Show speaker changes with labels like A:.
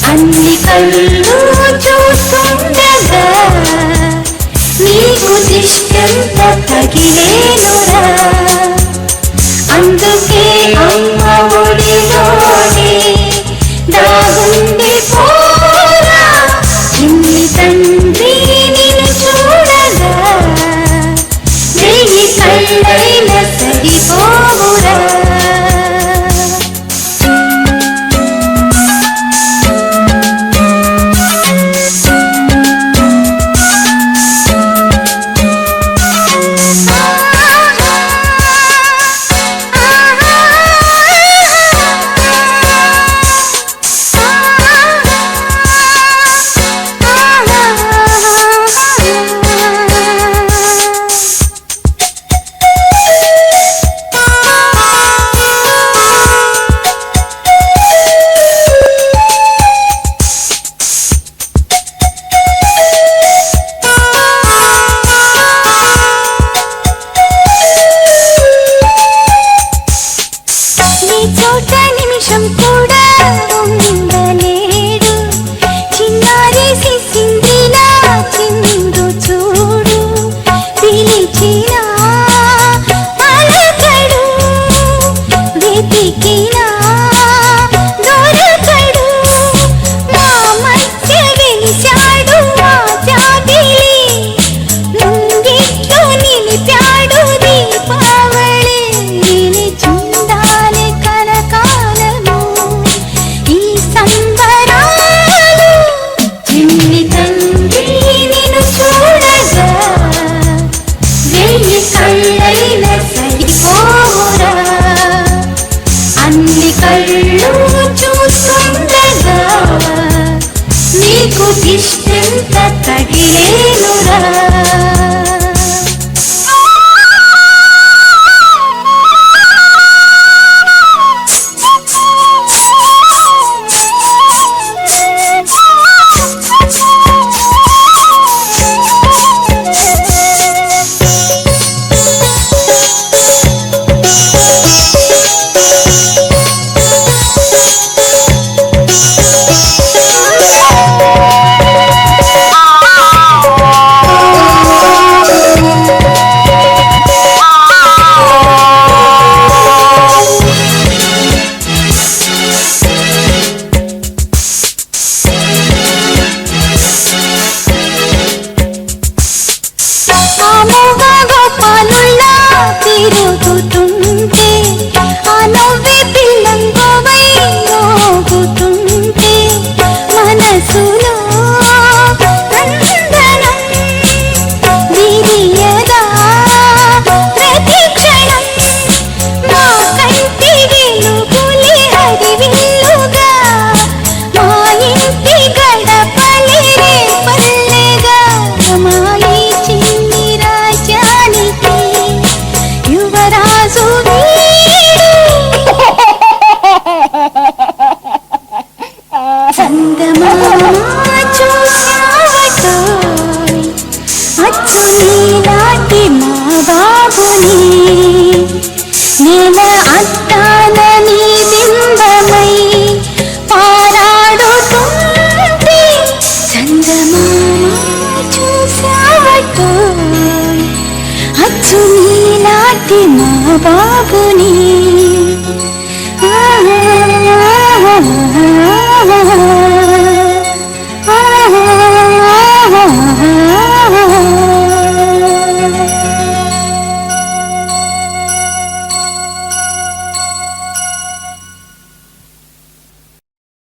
A: అన్ని కళ్ళు చూస్తుండగా నీకు దిష్టంత తగిలేనురా. అందుకే అమ్మ ఒడిలోనే దాగుండి పోరా. చిన్ని తండ్రి నిన్ను చూడగా వెయ్యి కళ్ళైన సరిపోవురా. చోట నిమిషం కూడా ఉండలేడు. చిన్నారి సిసిందిలా చిందు చూడు. పిలిచినా పలకడు, వెతికినా దొరకడు. మా మధ్య వెలిశాడు మా జాబిలి, ముంగిట్లో నిలిపాడు దీపావళి. అన్ని కళ్ళు చూస్తుండగా నీకు దిష్టంత తగిలేనురా. తిరుగుతుంటే ఆ నవ్వే పిల్లంగోవై మోగుతుంటే మనసులో నందనం విరియదా ప్రతి క్షణం. మా కంటి వెలుగులే హరివిల్లుగా, మా ఇంటి గడపలే రేపల్లెగా. మా ఈ చిన్ని రాజ్యానికి యువరాజు చందమామ చూసావటో అచ్చు నీలాంటి మా బాబుని. నేల అద్దాల నీ బింబమై పారాడుతుంటే. చందమామ చూసావటో అచ్చు నీలాంటి మా బాబుని.